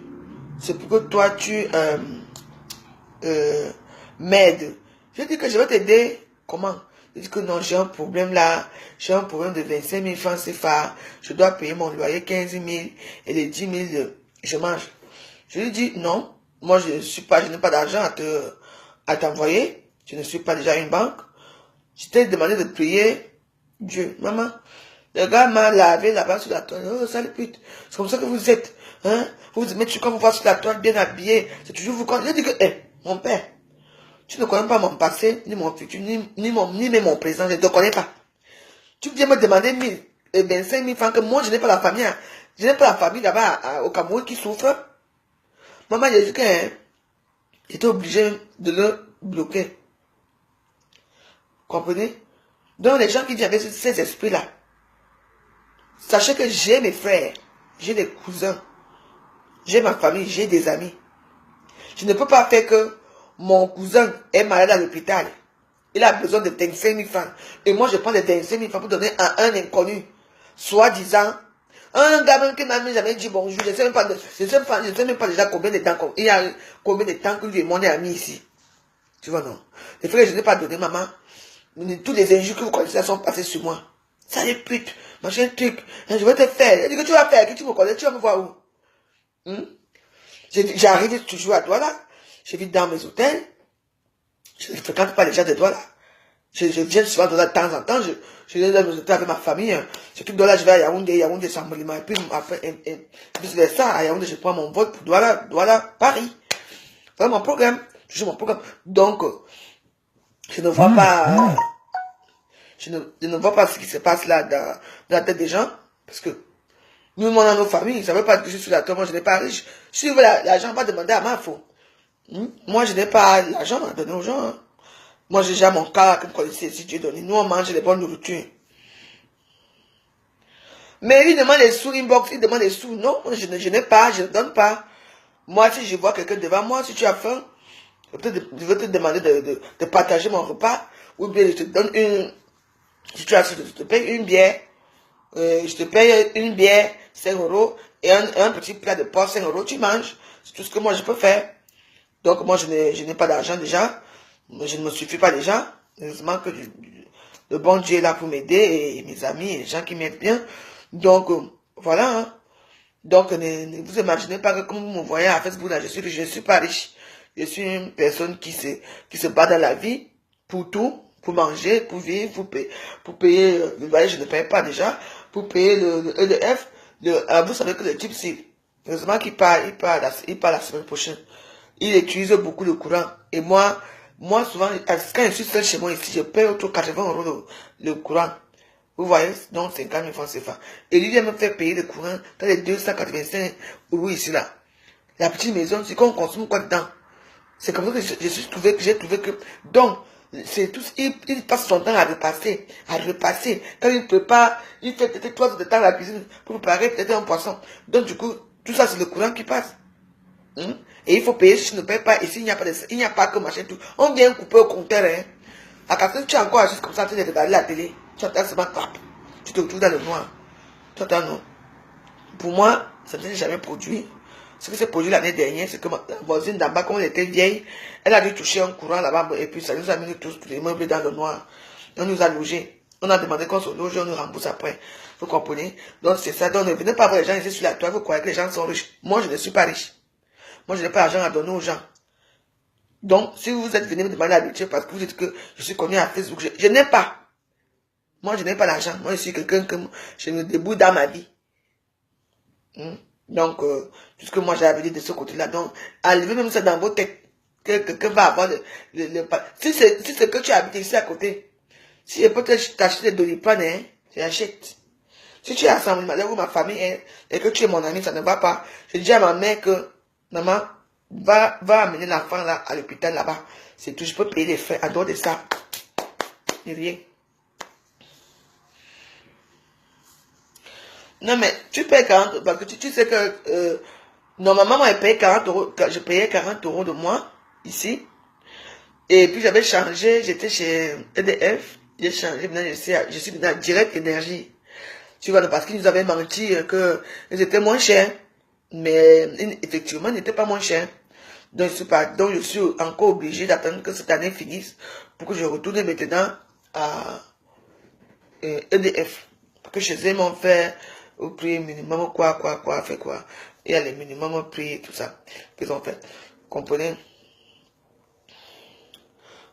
m'aides. Je dis que je vais t'aider. Comment? Il dit que non, j'ai un problème là. J'ai un problème de 25 000 francs CFA. Je dois payer mon loyer 15 000 et les 10 000, je mange. Je lui dis, non, moi je n'ai pas d'argent à t'envoyer. Je ne suis pas déjà une banque. Je t'ai demandé de prier Dieu. Maman, le gars m'a lavé là-bas sur la toile. Oh, sale pute. C'est comme ça que vous êtes. Hein? Vous vous mettez quand vous voyez sur la toile bien habillé. C'est toujours vous. Je dis que, mon père, tu ne connais pas mon passé, ni mon futur, ni même mon présent. Je ne te connais pas. Tu viens me demander 25 000 francs que moi, je n'ai pas la famille. Je n'ai pas la famille là-bas au Cameroun qui souffre. Maman, j'ai dit que j'étais obligé de le bloquer. Comprenez? Donc les gens qui viennent avec ces esprits-là, sachez que j'ai mes frères, j'ai des cousins, j'ai ma famille, j'ai des amis. Je ne peux pas faire que mon cousin est malade à l'hôpital. Il a besoin de 25 000 francs. Et moi, je prends les 25 000 francs pour donner à un inconnu. Soi-disant, un gamin qui n'a jamais dit bonjour. Je ne sais même pas déjà combien de temps, il y a combien de temps que lui et moi on est amis ici. Tu vois, non? Les frères, je n'ai pas donné, maman. Tous les injures que vous connaissez sont passés sur moi. Ça les pute, machin truc. Je vais te faire. Elle dit que tu vas faire, que tu me connais, tu vas me voir où? J'arrive toujours à Douala. Je vis dans mes hôtels. Je ne fréquente pas les gens de Douala. Je viens souvent de temps en temps. Je viens dans mes hôtels avec ma famille. Je quitte Douala, je vais à Yaoundé, Sambolima. Et puis après, vice versa, à Yaoundé, je prends mon vol pour Douala, Paris. Voilà mon programme. Toujours mon programme. Donc, je ne vois pas, je ne vois pas ce qui se passe là dans la tête des gens, parce que nous, on a nos familles, ça ne veut pas dire que je suis là, moi je n'ai pas riche. Si vous voulez l'argent, pas demander à ma faute. Moi, je n'ai pas l'argent à donner aux gens. Moi, j'ai déjà mon cas, comme vous connaissez, si Dieu donne. Nous, on mange les bonnes nourritures. Mais il demande des sous, inbox, il demande des sous. Non, je n'ai pas, je ne donne pas. Moi, si je vois quelqu'un devant moi, si tu as faim, je vais te demander de partager mon repas, ou bien je te donne si tu as, je te paye une bière, je te paye une bière, 5 € et un petit plat de porc, 5 €, tu manges. C'est tout ce que moi je peux faire. Donc moi je n'ai pas d'argent déjà, je ne me suffis pas déjà. Heureusement que le bon Dieu est là pour m'aider, et mes amis, et les gens qui m'aident bien. Donc voilà. Hein. Donc ne vous imaginez pas que comme vous me voyez à Facebook, là, je suis pas riche. Je suis une personne qui se bat dans la vie pour tout, pour manger, pour vivre, pour payer le loyer, je ne paye pas déjà, pour payer le EDF. Vous savez que le type, heureusement qu'il part la semaine prochaine. Il utilise beaucoup le courant. Et moi souvent, quand je suis seul chez moi ici, je paye autour de 80 € le courant. Vous voyez, donc 50 000 francs CFA. Et lui vient me faire payer le courant dans les 285 € ici là. La petite maison, c'est qu'on consomme quoi dedans? C'est comme ça que j'ai trouvé que, donc, C'est tout, il passe son temps à repasser. Quand il prépare, il fait peut-être 3 heures de temps à la cuisine pour préparer peut-être un poisson. Donc du coup, tout ça c'est le courant qui passe. Et il faut payer si tu ne payes pas. Et s'il n'y a pas il n'y a pas que machin tout. On vient couper au compteur. À quand tu es encore juste comme ça, tu es regarder la télé. Tu entends seulement clap. Tu te retrouves dans le noir. Tu entends non. Pour moi, ça ne s'est jamais produit. Ce qui s'est produit l'année dernière, c'est que la voisine d'en-bas, comme elle était vieille, elle a dû toucher un courant là-bas, et puis ça nous a mis tous les meubles dans le noir. On nous a logés. On a demandé qu'on se loge, on nous rembourse après. Vous comprenez? Donc c'est ça. Donc ne venez pas voir les gens ici sur la toile, vous croyez que les gens sont riches. Moi, je ne suis pas riche. Moi, je n'ai pas d'argent à donner aux gens. Donc, si vous êtes venu me demander l'habitude parce que vous dites que je suis connu à Facebook, je n'ai pas. Moi, je n'ai pas d'argent. Moi, je suis quelqu'un que je me débrouille dans ma vie. Donc, tout ce que moi j'ai appris de ce côté-là, donc, enlevez même ça dans vos têtes, que quelqu'un va avoir si c'est que tu habites ici à côté, si je peux t'acheter des doliprane, hein, j'achète. Si tu es assemblé, où ma famille est, et que tu es mon ami, ça ne va pas. Je dis à ma mère que, maman, va amener l'enfant là, à l'hôpital là-bas. C'est tout, je peux payer les frais, à dehors de ça. Rien. Non, mais tu payes 40, parce que tu sais que, normalement, moi, je payais 40 euros de mois, ici. Et puis, j'avais changé, j'étais chez EDF, j'ai changé, maintenant, je suis dans Direct Énergie. Tu vois, parce qu'ils nous avaient menti que ils étaient moins chers. Mais, effectivement, ils n'étaient pas moins chers. Donc, je suis encore obligé d'attendre que cette année finisse pour que je retourne maintenant à EDF. Parce que chez eux, ils m'ont fait au prix minimum, fait quoi. Il y a les minimums prix et tout ça qu'ils ont fait. Vous comprenez?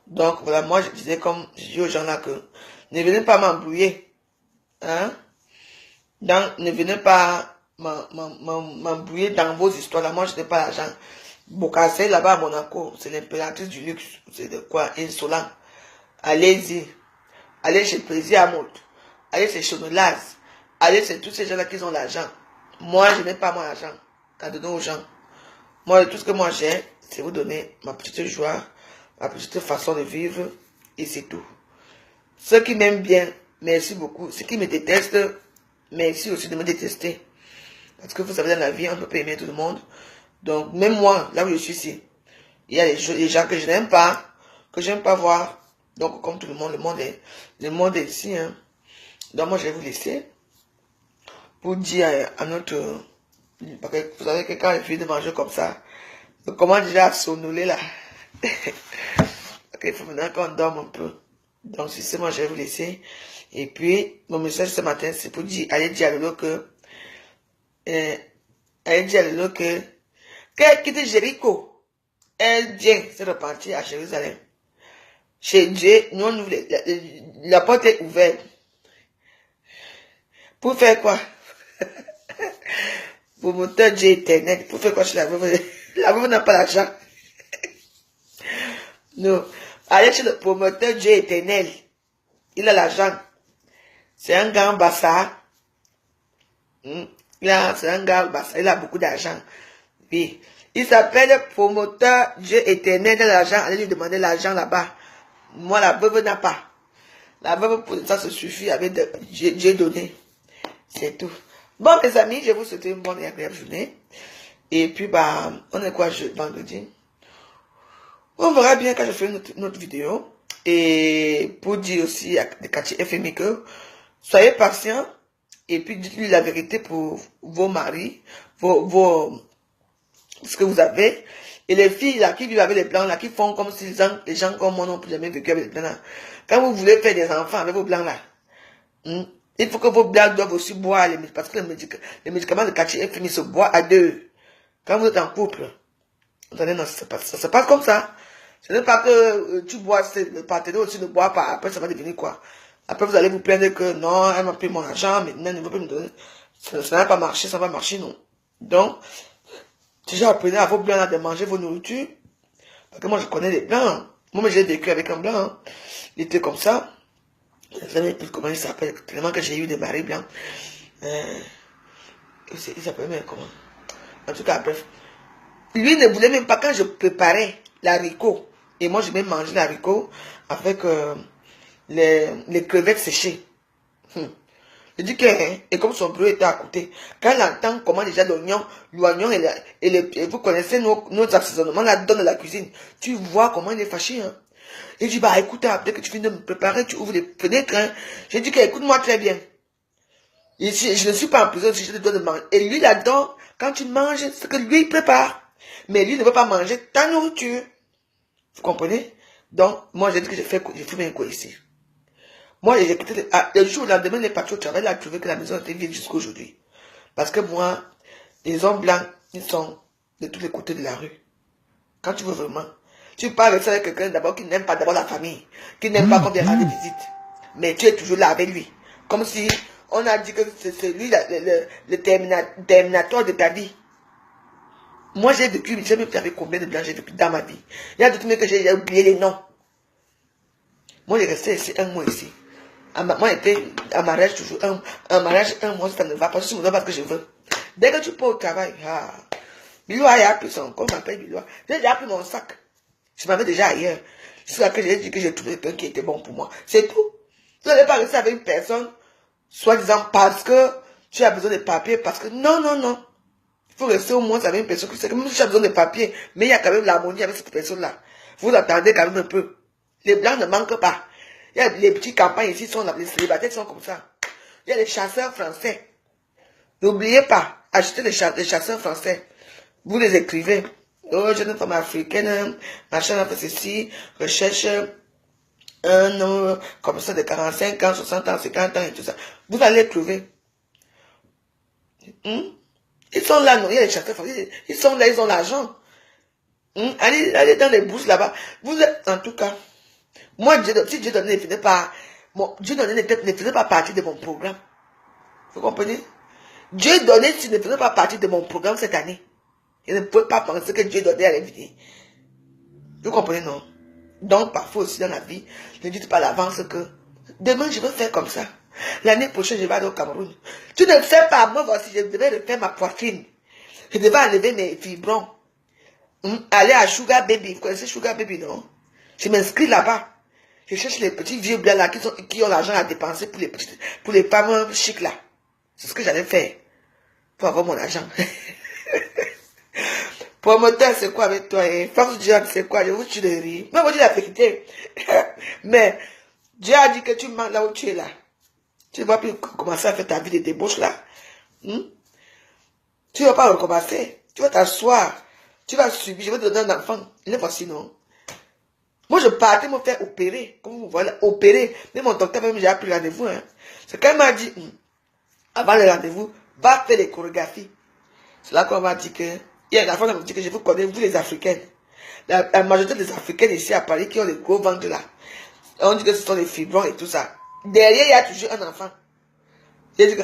Donc, voilà, moi, je disais comme, je dis aux gens là que ne venez pas m'embrouiller. Hein? Donc, ne venez pas m'embrouiller dans vos histoires là. Moi, je n'ai pas l'argent. Bocassé, là-bas à Monaco, c'est l'impératrice du luxe. C'est de quoi? Insolent. Allez-y. Allez chez Plaisir Amout. Allez chez Chonolaz. Allez chez tous ces gens-là qui ont l'argent. Moi, je n'ai pas mon argent à donner aux gens. Moi, tout ce que moi j'ai, c'est vous donner ma petite joie, ma petite façon de vivre, et c'est tout. Ceux qui m'aiment bien, merci beaucoup. Ceux qui me détestent, merci aussi de me détester. Parce que vous savez, dans la vie, on ne peut pas aimer tout le monde. Donc, même moi, là où je suis ici, il y a les gens que je n'aime pas, que je n'aime pas voir. Donc, comme tout le monde, le monde est ici. Hein. Donc, moi, je vais vous laisser pour dire à notre... Parce que vous savez que quand il finit de manger comme ça, on commence déjà à sonnoler là. Il faut maintenant qu'on dorme un peu. Donc, si c'est moi, je vais vous laisser. Et puis, mon message ce matin, c'est pour dire, allez dire à Lolo que... allez dire à Lolo que... Qu'elle quitte Jéricho. Elle vient se repartir à Jérusalem. Chez Dieu, nous, la porte est ouverte. Pour faire quoi? Pour monter Dieu éternel. Pour faire quoi chez la veuve? La veuve n'a pas l'argent. Non. Allez chez le promoteur Dieu éternel. Il a l'argent. C'est un gars bassa. C'est un gars bassa. Il a beaucoup d'argent. Oui. Il s'appelle promoteur Dieu éternel. Il a l'argent. Allez lui demander l'argent là-bas. Moi, la veuve n'a pas. La veuve, pour ça, se suffit avec Dieu donné. C'est tout. Bon, mes amis, je vous souhaite une bonne et agréable journée. Et puis, bah, on est quoi, vendredi? On verra bien quand je ferai une autre vidéo. Et pour dire aussi à Cathy FMI que soyez patients. Et puis, dites-lui la vérité pour vos maris, ce que vous avez. Et les filles là qui vivent avec les blancs là, qui font comme si les gens comme moi n'ont plus jamais vécu avec les blancs là. Quand vous voulez faire des enfants avec vos blancs là, il faut que vos blancs doivent aussi boire parce que les médicaments de Cathy FMI se boivent à deux. Quand vous êtes en couple, attendez, non, ça se passe comme ça. Ce n'est pas que tu bois, le partenaire aussi ne boit pas, après ça va devenir quoi? Après vous allez vous plaindre que non, elle m'a pris mon argent, maintenant elle ne veut pas me donner. Ça n'a pas marché, ça va marcher, non. Donc, déjà apprenez à vos blancs là de manger vos nourritures. Parce que moi je connais les blancs. Moi j'ai vécu avec un blanc. Hein. Il était comme ça. Je ne sais plus comment il s'appelle, tellement que j'ai eu des maris blancs. Il s'appelle même comment? En tout cas, bref. Lui ne voulait même pas quand je préparais l'haricot. Et moi, je vais manger l'haricot avec les crevettes séchées. Je dis que, et comme son bureau était à côté, quand elle entend comment déjà l'oignon et vous connaissez nos assaisonnements là-dedans de la cuisine, tu vois comment il est fâché. Hein. Il dit, bah écoute, après que tu finis de me préparer, tu ouvres les fenêtres. Hein. J'ai dit que, écoute-moi très bien. Ici, je ne suis pas en prison si je te dois de manger. Et lui là-dedans, quand tu manges, c'est ce que lui il prépare. Mais lui ne veut pas manger ta nourriture. Vous comprenez? Donc, moi j'ai dit que j'ai fumé un coup ici. Moi, j'ai quitté le jour où le lendemain, les patrons au travail, là, trouvé que la maison était vide jusqu'à aujourd'hui. Parce que moi, les hommes blancs, ils sont de tous les côtés de la rue. Quand tu veux vraiment, tu parles avec quelqu'un d'abord qui n'aime pas d'abord la famille, qui n'aime pas qu'on vienne rendre visite. Mais tu es toujours là avec lui. Comme si on a dit que c'est lui le terminateur de ta vie. Moi, j'ai vécu, j'ai même fait combien de blancs j'ai vécu dans ma vie. Il y a d'autres mecs que j'ai oublié les noms. Moi, j'ai resté ici un mois ici. Moi, j'étais en mariage toujours. Un mariage, un mois, ça ne va pas. Je me donne pas ce que je veux. Dès que tu pars au travail, Biloua a pris son, qu'on m'appelle Biloua. J'ai déjà pris mon sac. Je m'avais déjà ailleurs. C'est là que j'ai dit que j'ai trouvé quelqu'un qui était bon pour moi. C'est tout. Tu n'allais pas rester avec une personne, soi-disant parce que tu as besoin de papiers, parce que non, non, non. Il faut rester au moins avec une personne qui sait que même si tu as besoin de papiers, mais il y a quand même l'harmonie avec cette personne-là. Vous attendez quand même un peu. Les blancs ne manquent pas. Il y a les petites campagnes ici, les célibataires sont comme ça. Il y a les chasseurs français. N'oubliez pas, achetez les chasseurs français. Vous les écrivez. Oh, jeune femme africaine, machin, fait ceci, recherche un homme comme ça de 45 ans, 60 ans, 50 ans et tout ça. Vous allez les trouver. Ils sont là, non, il y a les chasseurs français. Ils sont là, ils ont l'argent. Allez dans les bourses là-bas. Vous êtes, en tout cas, moi, si Dieu donné ne faisait pas, Dieu donné ne faisait pas partie de mon programme. Vous comprenez? Dieu donné s'il ne faisait pas partie de mon programme cette année. Je ne pouvais pas penser que Dieu donnait à l'invité. Vous comprenez, non? Donc, parfois aussi dans la vie, ne dites pas à l'avance que demain, je vais faire comme ça. L'année prochaine, je vais aller au Cameroun. Tu ne sais pas, moi, voici, je devais refaire ma poitrine. Je devais enlever mes fibrons. Aller à Sugar Baby. Vous connaissez Sugar Baby, non? Je m'inscris là-bas. Je cherche les petits vieux blancs là qui ont l'argent à dépenser pour les femmes chics là. C'est ce que j'allais faire. Pour avoir mon argent. Promoteur, c'est quoi avec toi? Force Dieu, c'est quoi? Je vous tue de rire. Mais vous dites la vérité. Mais Dieu a dit que tu manges là où tu es là. Tu ne vas plus commencer à faire ta vie de débauche là. Tu ne vas pas recommencer. Tu vas t'asseoir. Tu vas subir. Je vais te donner un enfant. Il est facile, non? Moi, je partais me faire opérer. Comme vous voyez, opérer. Mais mon docteur, même, j'ai pris rendez-vous. Hein. C'est quand il m'a dit, avant le rendez-vous, va faire les chorégraphies. C'est là qu'on m'a dit que, il y a la femme qui m'a dit que je vous connais, vous les Africaines. La majorité des Africaines ici à Paris qui ont les gros ventres là. On dit que ce sont les fibrons et tout ça. Derrière, il y a toujours un enfant. J'ai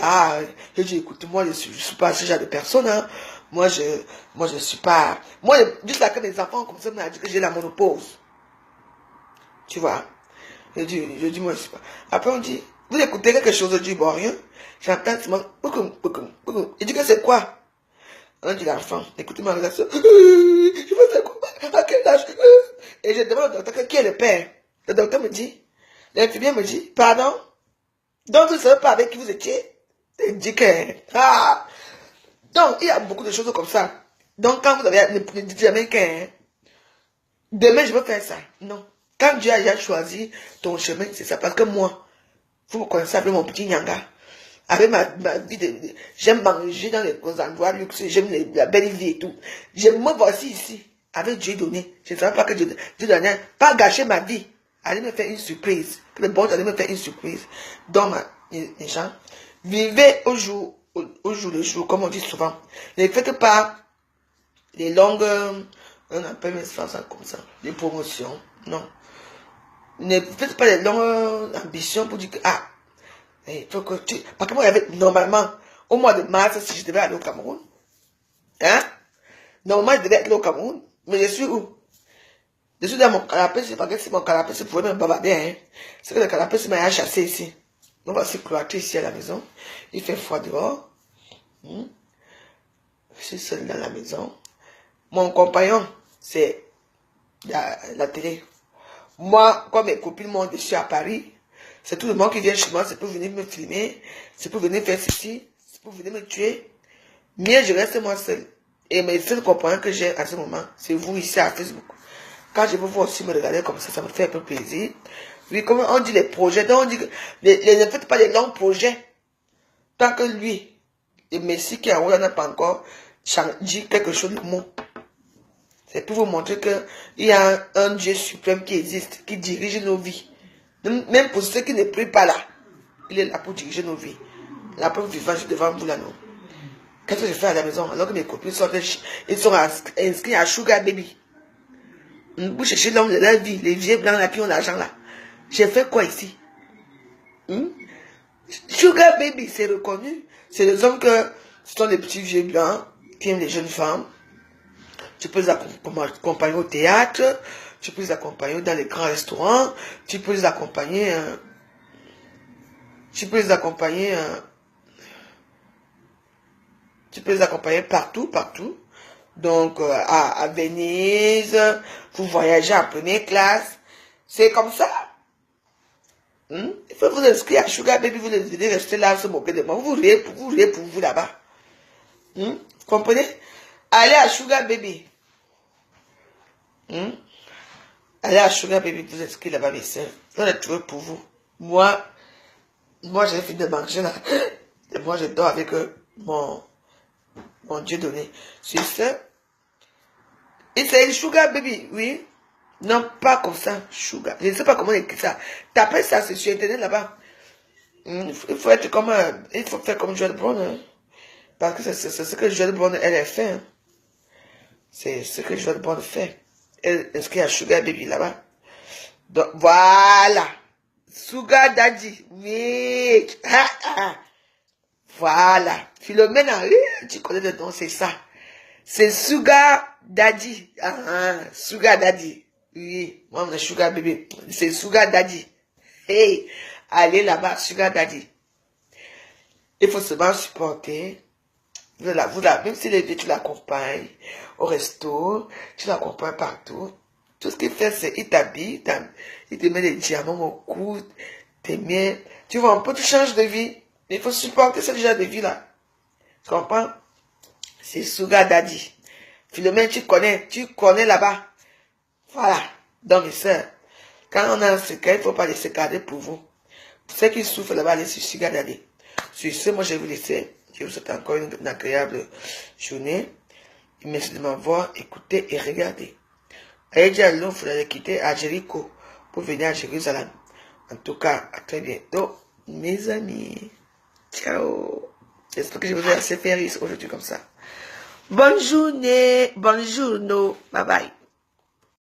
dit, écoute, moi, je suis pas ce genre de personne, hein. Moi, je suis pas, moi, juste là que mes enfants, comme ça, m'ont dit que j'ai la monopause. Tu vois? Je dis, moi, je sais pas. Après, on dit, vous écoutez quelque chose du bon, rien. J'entends, il dit que c'est quoi? On dit l'enfant, écoutez ma relation. Je vais faire quoi? À quel âge? Et je demande au docteur qui est le père. Le docteur me dit, l'infirmière me dit, pardon? Donc vous ne savez pas avec qui vous étiez? Il dit que, donc il y a beaucoup de choses comme ça. Donc quand vous avez, ne dites jamais que, demain je veux faire ça. Non. Quand Dieu a déjà choisi ton chemin, c'est ça. Parce que moi, vous me connaissez avec mon petit nyanga. Avec ma vie j'aime manger dans les endroits luxueux, j'aime la belle vie et tout. Je me voici ici, avec Dieu donné. Je ne savais pas que Dieu donnait, pas gâcher ma vie. Allez me faire une surprise. Le bon allait me faire une surprise. Donc, les gens, vivez au jour le jour, comme on dit souvent. Ne faites pas les longues, on appelle ça comme ça, les promotions. Non. Ne faites pas les longues ambitions pour dire que, il faut que tu... Parce que moi, normalement, au mois de mars, si je devais aller au Cameroun, normalement, je devais être au Cameroun, mais je suis où? Je suis dans mon canapé, c'est pas que si mon canapé, c'est pour me bavarder, c'est que le canapé, c'est m'a chassé ici. On va se cloîtrer ici à la maison. Il fait froid dehors. Je suis seul dans la maison. Mon compagnon, c'est la télé. Moi, quand mes copines m'ont dit je suis à Paris, c'est tout le monde qui vient chez moi, c'est pour venir me filmer, c'est pour venir faire ceci, c'est pour venir me tuer. Mais je reste moi seul. Et mes seuls compagnons que j'ai à ce moment, c'est vous ici à Facebook. Quand je veux voir aussi me regarder comme ça me fait un peu plaisir. Oui, comme on dit les projets, donc on dit que ne faites pas des longs projets. Tant que lui, le Messie qui est en haut, n'a pas encore dit quelque chose de mot. C'est pour vous montrer qu'il y a un Dieu suprême qui existe, qui dirige nos vies. Même pour ceux qui ne prient pas là, il est là pour diriger nos vies. La preuve vivante devant vous là, non. Qu'est-ce que je fais à la maison alors que mes copines ils sont inscrits à Sugar Baby. Vous cherchez l'homme de la vie, les vieux blancs là qui ont l'argent là. J'ai fait quoi ici? Sugar Baby, c'est reconnu. C'est les hommes que ce sont des petits vieux blancs qui aiment les jeunes femmes. Tu peux les accompagner au théâtre, tu peux les accompagner dans les grands restaurants, tu peux les accompagner, partout, partout. Donc, à Venise, vous voyagez en première classe. C'est comme ça. Il faut vous inscrire à Sugar Baby, vous devez rester là, se moquer de moi. Vous riez pour vous là-bas. Vous comprenez? Allez à Sugar Baby. Allez à Sugar Baby, vous inscrire là-bas, mes soeurs. On est trouvé pour vous. Moi, j'ai fini de manger là. Et moi, je dors avec mon Dieu donné. C'est ça. Et c'est une Sugar Baby, oui. Non, pas comme ça, Sugar. Je ne sais pas comment écrire ça. Tapez ça, c'est sur Internet là-bas. Il faut être comme il faut faire comme Joel Brown. Hein. Parce que c'est ce que Joel Brown, elle a fait. Hein. C'est ce que Joel Brown fait. Elle inscrit à Sugar Baby là-bas. Donc, voilà. Sugar Daddy. Oui. Voilà. Philomène, tu connais le nom, c'est ça. C'est Sugar Daddy. Sugar Daddy. Oui, moi, mon Sugar Baby. C'est Sugar Daddy. Hey, allez là-bas, Sugar Daddy. Il faut seulement supporter. Même si tu l'accompagnes au resto, tu l'accompagnes partout. Tout ce qu'il fait, c'est il t'habille, il te met des diamants au cou, tes mains. Tu vois, un peu, tu changes de vie. Il faut supporter ce genre de vie-là. Tu comprends? C'est Sugar Daddy. Philomène, tu connais là-bas. Voilà. Donc, mes soeurs, quand on a un secret, il ne faut pas laisser garder pour vous. Pour ceux qui souffrent là-bas, allez sur Sugar Daddy. Sur ce, moi, je vais vous laisser. Je vous souhaite encore une agréable journée. Merci de m'avoir écouté et regardé. Allez dire à l'homme, il faudrait quitter à Jéricho pour venir à Jérusalem. En tout cas, à très bientôt, mes amis. Ciao. J'espère que je vous ai assez fait rire aujourd'hui comme ça. Bonne journée, bonne journée. Bye bye.